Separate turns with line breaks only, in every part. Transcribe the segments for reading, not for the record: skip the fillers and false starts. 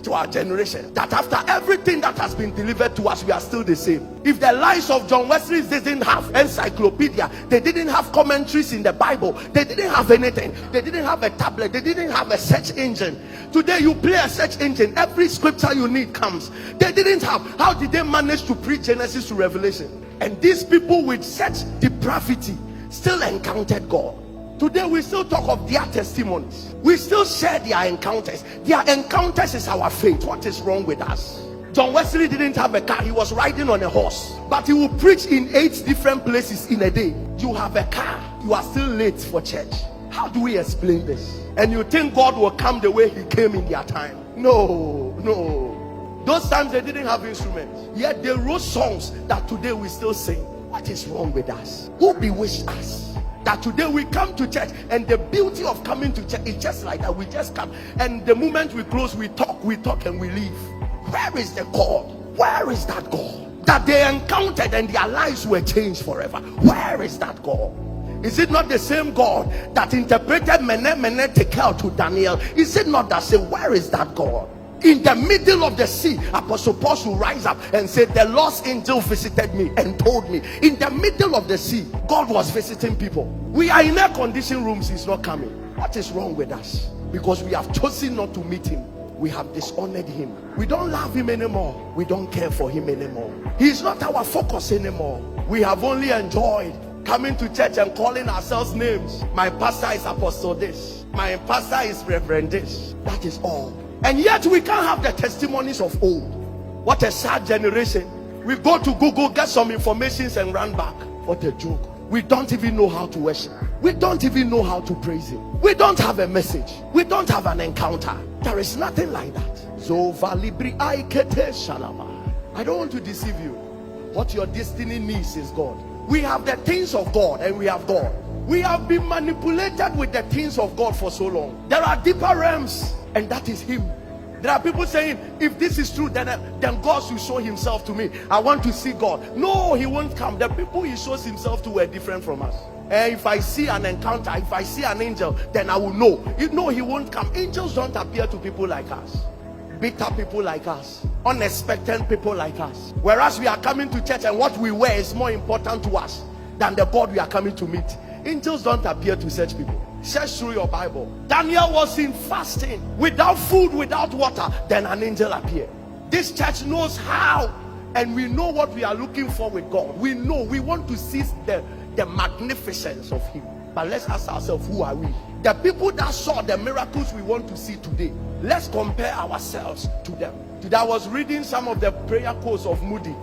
to our generation that after everything that has been delivered to us, we are still the same. If the lives of John Wesley didn't have encyclopedia, they didn't have commentaries in the Bible, they didn't have anything, they didn't have a tablet, they didn't have a search engine. Today you play a search engine, every scripture you need comes. They didn't have. How did they manage to preach Genesis to Revelation? And these people with such depravity still encountered God. Today we still talk of their testimonies, we still share their encounters. Their encounters is our faith. What is wrong with us? John Wesley didn't have a car, he was riding on a horse, but he will preach in 8 different places in a day. You have a car, you are still late for church. How do we explain this? And you think God will come the way he came in their time? No. Those times they didn't have instruments, yet they wrote songs that today we still sing. What is wrong with us? Who bewitched us that today we come to church, and the beauty of coming to church is just like that? We just come, and the moment we close, we talk and we leave. Where is the God? Where is that God that they encountered and their lives were changed forever? Where is that God? Is it not the same God that interpreted Mene Tekel to Daniel? Is it not the same? Where is that God? In the middle of the sea, Apostle Paul will rise up and say, the Lord's angel visited me and told me. In the middle of the sea, God was visiting people. We are in air conditioned rooms, he's not coming. What is wrong with us? Because we have chosen not to meet him. We have dishonored him. We don't love him anymore. We don't care for him anymore. He's not our focus anymore. We have only enjoyed coming to church and calling ourselves names. My pastor is Apostle this, my pastor is Reverend this. That is all. And yet we can't have the testimonies of old. What a sad generation. We go to Google, get some informations and run back. What a joke. We don't even know how to worship. We don't even know how to praise him. We don't have a message. We don't have an encounter. There is nothing like that. I don't want to deceive you. What your destiny needs is God. We have the things of God and we have God. We have been manipulated with the things of God for so long. There are deeper realms, and that is him. There are people saying, if this is true, then God should show himself to me. I want to see God. No, he won't come. The people he shows himself to were different from us. And if I see an encounter, if I see an angel, then I will know. You know he won't come. Angels don't appear to people like us. Bitter people like us. Unexpected people like us. Whereas we are coming to church and what we wear is more important to us than the God we are coming to meet. Angels don't appear to such people. Search through your Bible. Daniel was in fasting, without food, without water. Then an angel appeared. This church knows how, and we know what we are looking for with God. We know we want to see the magnificence of him. But let's ask ourselves, who are we? The people that saw the miracles we want to see today, let's compare ourselves to them. Today I was reading some of the prayer quotes of Moody,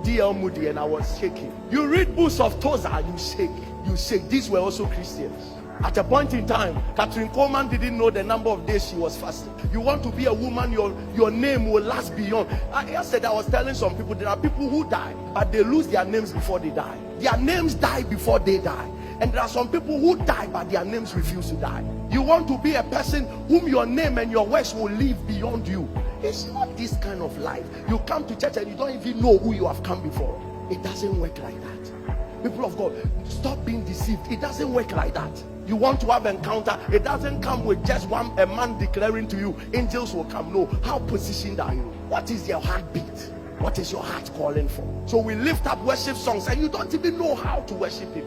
D.L. Moody, and I was shaking. You read books of Tozer, you shake. You shake. These were also Christians. At a point in time, Catherine Coleman didn't know the number of days she was fasting. You want to be a woman, your name will last beyond. Yesterday I was telling some people, there are people who die, but they lose their names before they die. Their names die before they die. And there are some people who die, but their names refuse to die. You want to be a person whom your name and your works will live beyond you. It's not this kind of life. You come to church and you don't even know who you have come before. It doesn't work like that. People of God, stop being deceived. It doesn't work like that. You want to have encounter, it doesn't come with just a man declaring to you, angels will come. No. How positioned are you? What is your heartbeat? What is your heart calling for? So we lift up worship songs and you don't even know how to worship him,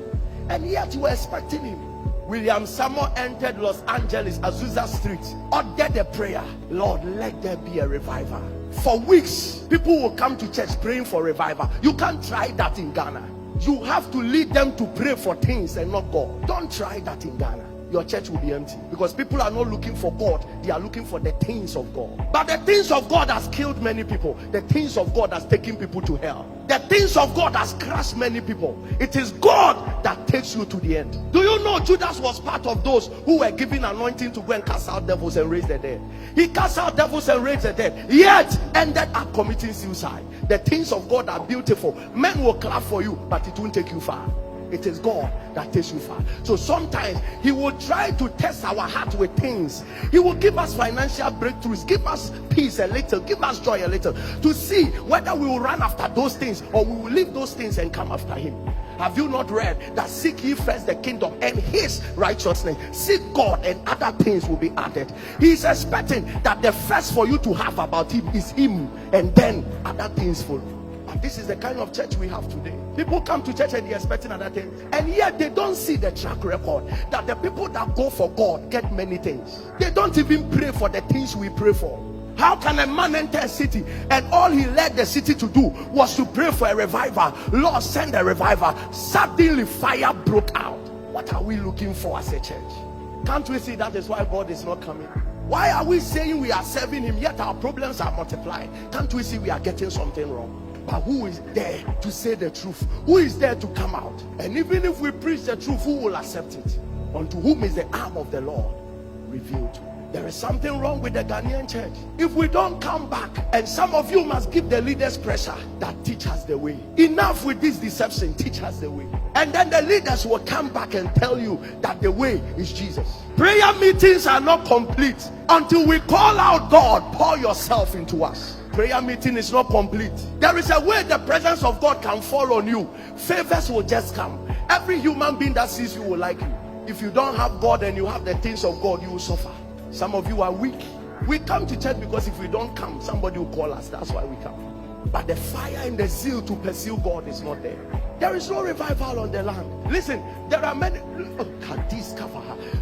and yet you are expecting him. William Samuel entered Los Angeles, Azusa Street, ordered a prayer, Lord, let there be a revival. For weeks, people will come to church praying for revival. You can't try that in Ghana. You have to lead them to pray for things and not God. Don't try that in Ghana. Your church will be empty, because people are not looking for God, they are looking for the things of God. But the things of God has killed many people. The things of God has taken people to hell. The things of God has crushed many people. It is God that takes you to the end. Do you know Judas was part of those who were given anointing to go and cast out devils and raise the dead? He cast out devils and raised the dead, yet ended up committing suicide. The things of God are beautiful. Men will clap for you, but it won't take you far. It is God that takes you far. So sometimes he will try to test our heart with things. He will give us financial breakthroughs, give us peace a little, give us joy a little, to see whether we will run after those things or we will leave those things and come after him. Have you not read that seek ye first the kingdom and his righteousness? Seek God and other things will be added. He's expecting that the first for you to have about him is him, and then other things follow. And this is the kind of church we have today. People come to church and they're expecting other things, and yet they don't see the track record that the people that go for God get many things. They don't even pray for the things we pray for. How can a man enter a city and all he led the city to do was to pray for a revival? Lord, send a revival. Suddenly fire broke out. What are we looking for as a church? Can't we see that is why God is not coming? Why are we saying we are serving him yet our problems are multiplying? Can't we see we are getting something wrong? But who is there to say the truth? Who is there to come out? And even if we preach the truth, who will accept it? Unto whom is the arm of the Lord revealed? There is something wrong with the Ghanaian church. If we don't come back, and some of you must give the leaders pressure that teach us the way. Enough with this deception, teach us the way. And then the leaders will come back and tell you that the way is Jesus. Prayer meetings are not complete until we call out, God, pour yourself into us. Prayer meeting is not complete. There is a way the presence of God can fall on you. Favors will just come. Every human being that sees you will like you. If you don't have God and you have the things of God, you will suffer. Some of you are weak. We come to church because if we don't come, somebody will call us. That's why we come. But the fire and the zeal to pursue God is not there. There is no revival on the land. Listen, there are many.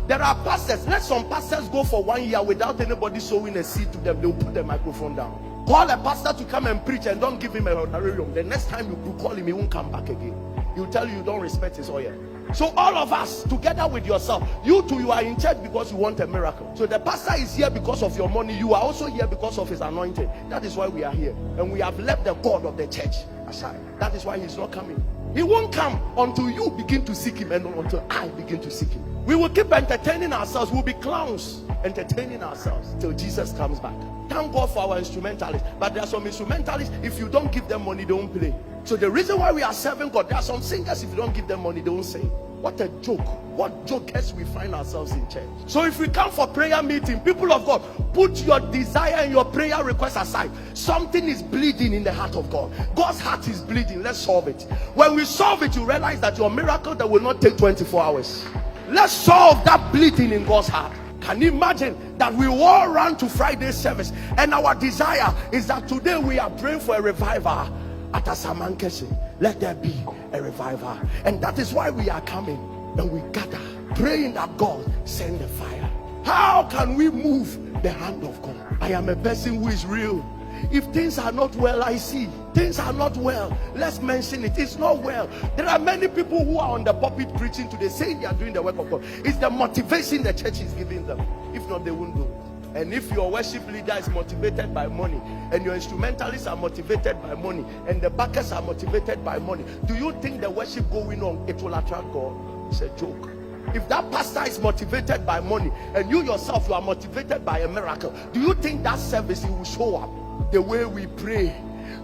There are pastors. Let some pastors go for 1 year without anybody sowing a seed to them. They'll put the microphone down. Call a pastor to come and preach and don't give him a honorarium. The next time you call him, he won't come back again. He'll tell you don't respect his oil. So all of us together with yourself, you too, you are in church because you want a miracle. So the pastor is here because of your money. You are also here because of his anointing. That is why we are here. And we have left the God of the church aside. That is why he's not coming. He won't come until you begin to seek him and until I begin to seek him. We will keep entertaining ourselves. We'll be clowns entertaining ourselves till Jesus comes back. Thank God for our instrumentalists. But there are some instrumentalists, if you don't give them money, they don't play. So the reason why we are serving God, there are some singers, if you don't give them money, they don't sing. What a joke. What jokers we find ourselves in church. So if we come for prayer meeting, people of God, put your desire and your prayer request aside. Something is bleeding in the heart of God. God's heart is bleeding. Let's solve it. When we solve it, you realize that your miracle that will not take 24 hours. Let's solve that bleeding in God's heart. Can you imagine that we all run to Friday service and our desire is that today we are praying for a revival at Asamankese? Let there be a revival, and that is why we are coming and we gather praying that God send the fire. How can we move the hand of God? I am a person who is real. If things are not well, I see things are not well. Let's mention it. It's not well. There are many people who are on the pulpit preaching today saying they are doing the work of God. It's the motivation the church is giving them. If not, they won't do it. And if your worship leader is motivated by money, and your instrumentalists are motivated by money, and the backers are motivated by money, do you think the worship going on, it will attract God? It's a joke. If that pastor is motivated by money, and you yourself, you are motivated by a miracle, do you think that service, it will show up? The way we pray.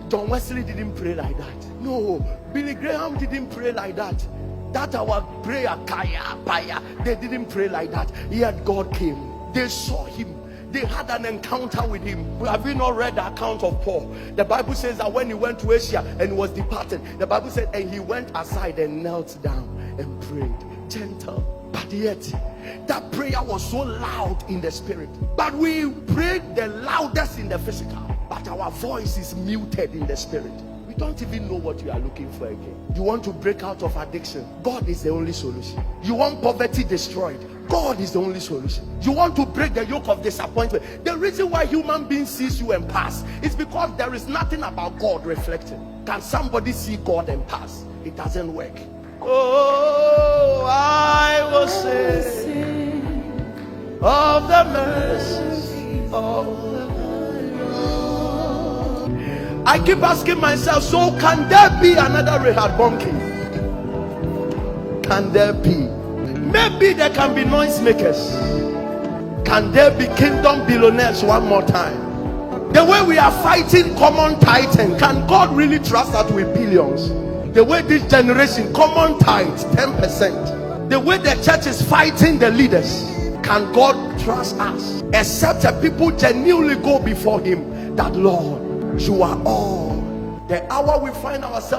John Wesley didn't pray like that. No, Billy Graham didn't pray like that. That our prayer, kaya, paya, they didn't pray like that. Yet God came. They saw him. They had an encounter with him. Have you not read the account of Paul? The Bible says that when he went to Asia and was departed, the Bible said, and he went aside and knelt down and prayed. Gentle. But yet, that prayer was so loud in the spirit. But we prayed the loudest in the physical. But our voice is muted in the spirit. We don't even know what you are looking for again. You want to break out of addiction? God is the only solution. You want poverty destroyed? God is the only solution. You want to break the yoke of disappointment? The reason why human beings sees you and pass is because there is nothing about God reflecting. Can somebody see God and pass? It doesn't work. Oh, I will sing of the mercies of the Lord. I keep asking myself, so can there be another Rehoboam king? Can there be? Maybe there can be noisemakers. Can there be kingdom billionaires one more time? The way we are fighting common titan, can God really trust us with billions? The way this generation, common tithe 10%. The way the church is fighting the leaders, can God trust us? Except that people genuinely go before him, that Lord, you are all. The hour we find ourselves